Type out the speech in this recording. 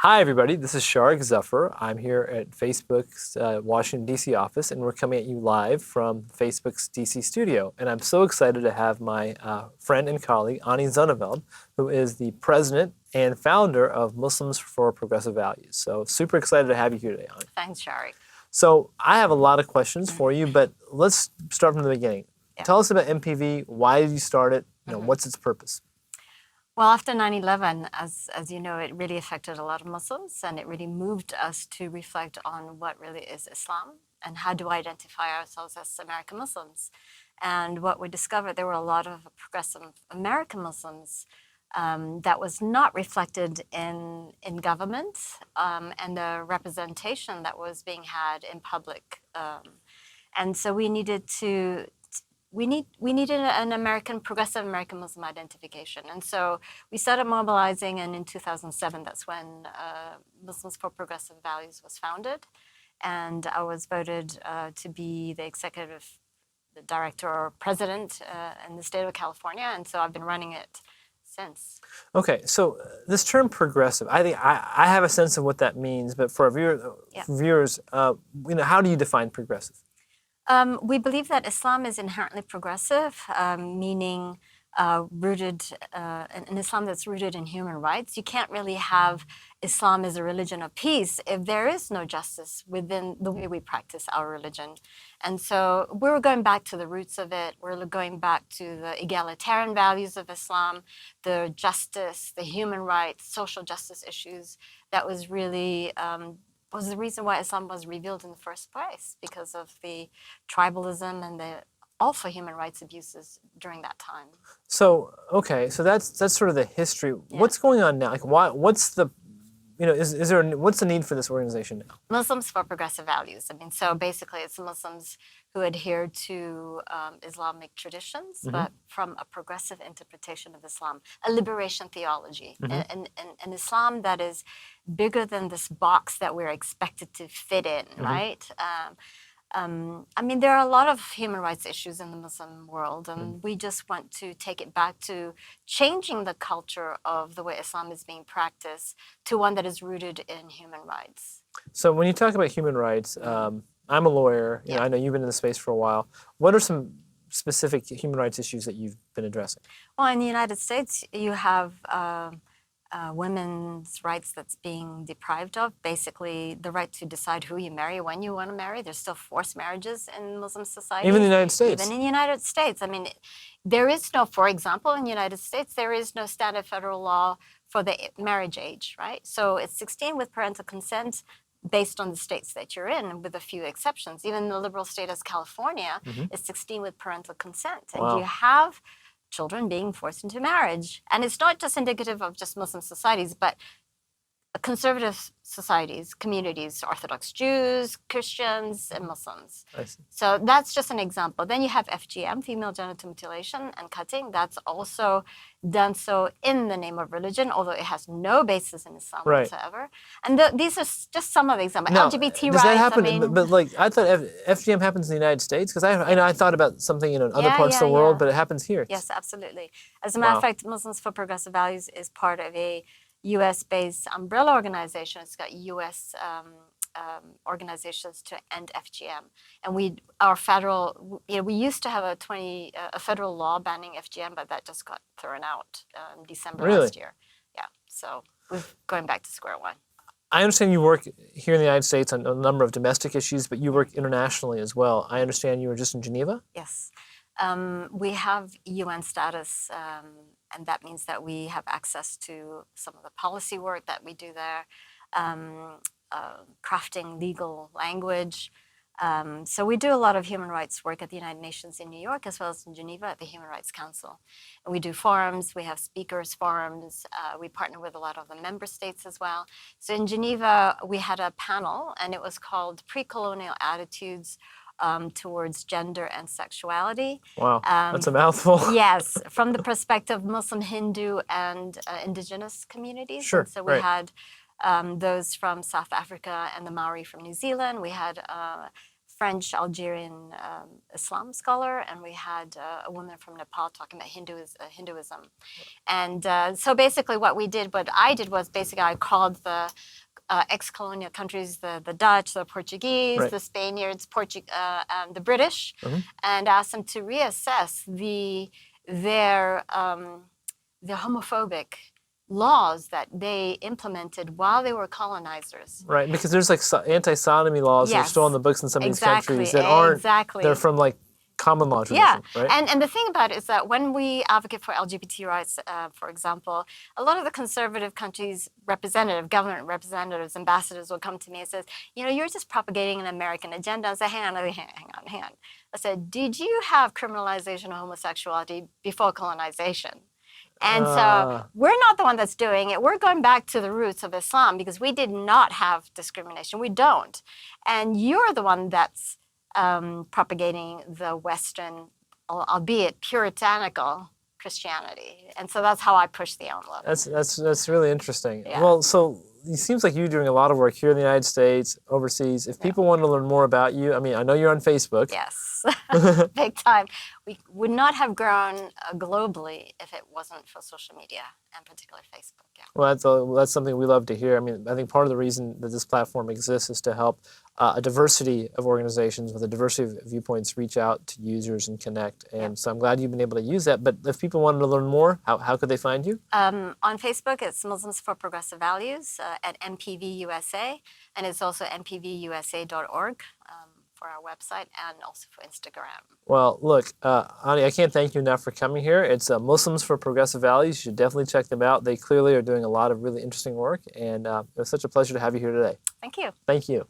Hi, everybody. This is Sharik Zuffer. I'm here at Facebook's Washington, D.C. office, and we're coming at you live from Facebook's D.C. studio. And I'm so excited to have my friend and colleague, Ani Zonneveld, who is the president and founder of Muslims for Progressive Values. So super excited to have you here today, Ani. Thanks, Sharik. So I have a lot of questions for you, but let's start from the beginning. Yeah. Tell us about MPV. Why did you start it? What's its purpose? Well, after 9/11, as you know, it really affected a lot of Muslims, and it really moved us to reflect on what really is Islam and how do we identify ourselves as American Muslims. And what we discovered, there were a lot of progressive American Muslims that was not reflected in government and the representation that was being had in public. And so we needed to we needed an progressive American Muslim identification. And so we started mobilizing, and in 2007, that's when Muslims for Progressive Values was founded. And I was voted to be the director or president in the state of California. And so I've been running it since. Okay, so this term progressive, I think I have a sense of what that means, but for our viewers, how do you define progressive? We believe that Islam is inherently progressive, meaning rooted in Islam that's rooted in human rights. You can't really have Islam as a religion of peace if there is no justice within the way we practice our religion. And so we're going back to the roots of it. We're going back to the egalitarian values of Islam, the justice, the human rights, social justice issues. That was really was the reason why Islam was revealed in the first place, because of the tribalism and the also human rights abuses during that time. So okay, so that's sort of the history. Yeah. What's going on now? Like, what's the what's the need for this organization now? Muslims for Progressive Values. I mean, so basically, it's Muslims who adhere to Islamic traditions, but from a progressive interpretation of Islam, a liberation theology, an Islam that is bigger than this box that we're expected to fit in, right? I mean, there are a lot of human rights issues in the Muslim world, and we just want to take it back to changing the culture of the way Islam is being practiced to one that is rooted in human rights. So when you talk about human rights, I'm a lawyer. You know, I know you've been in the space for a while. What are some specific human rights issues that you've been addressing? Well, in the United States, you have women's rights that's being deprived of. Basically, the right to decide who you marry, when you want to marry. There's still forced marriages in Muslim society. Even in the United States? Even in the United States. I mean, there is no, for example, in the United States, there is no standard federal law for the marriage age, right? So it's 16 with parental consent based on the states that you're in, with a few exceptions. Even the liberal state as California is 16 with parental consent. And you have children being forced into marriage. And it's not just indicative of just Muslim societies, but conservative societies, communities, Orthodox Jews, Christians, and Muslims. I see. So that's just an example. Then you have FGM, female genital mutilation and cutting. That's also done so in the name of religion, although it has no basis in Islam whatsoever. And these are just some of the examples. Now, LGBT does rights. That happen? I mean, but like, I thought FGM happens in the United States, because I thought about something in other parts of the world, but it happens here. Yes, absolutely. As a matter of fact, Muslims for Progressive Values is part of a U.S.-based umbrella organization. It's got U.S. Organizations to end FGM, and we used to have a federal law banning FGM, but that just got thrown out in December last year. Yeah, so we're going back to square one. I understand you work here in the United States on a number of domestic issues, but you work internationally as well. I understand you were just in Geneva? Yes. We have UN status, and that means that we have access to some of the policy work that we do there, crafting legal language. So we do a lot of human rights work at the United Nations in New York, as well as in Geneva at the Human Rights Council. And we do forums, we have speakers forums, we partner with a lot of the member states as well. So in Geneva, we had a panel, and it was called Pre-Colonial Attitudes towards Gender and Sexuality. Wow, that's a mouthful. Yes, from the perspective of Muslim, Hindu, and indigenous communities. Sure, and so we had those from South Africa and the Maori from New Zealand. We had French Algerian Islam scholar, and we had a woman from Nepal talking about Hinduism. And so basically what I did was basically I called the ex-colonial countries, the Dutch, the Portuguese, Right. the Spaniards, the British, and asked them to reassess their homophobic laws that they implemented while they were colonizers. Right, because there's like anti-sodomy laws that are still on the books in some of these countries that aren't. They're from like common law tradition, right? And the thing about it is that when we advocate for LGBT rights, for example, a lot of the conservative countries' government representatives, ambassadors will come to me and says, you're just propagating an American agenda. I say, hang on. I said, did you have criminalization of homosexuality before colonization? And so we're not the one that's doing it. We're going back to the roots of Islam because we did not have discrimination. We don't. And you're the one that's propagating the Western, albeit puritanical, Christianity. And so that's how I push the envelope. That's really interesting. Yeah. Well, so it seems like you're doing a lot of work here in the United States, overseas. If people want to learn more about you, I mean, I know you're on Facebook. Yes, big time. We would not have grown globally if it wasn't for social media, and particularly Facebook. Yeah. Well, that's something we love to hear. I mean, I think part of the reason that this platform exists is to help a diversity of organizations with a diversity of viewpoints reach out to users and connect. And so I'm glad you've been able to use that. But if people wanted to learn more, how could they find you? On Facebook, it's Muslims for Progressive Values at MPV USA, and it's also mpvusa.org for our website and also for Instagram. Well, look, Ani, I can't thank you enough for coming here. It's Muslims for Progressive Values. You should definitely check them out. They clearly are doing a lot of really interesting work, and it was such a pleasure to have you here today. Thank you. Thank you.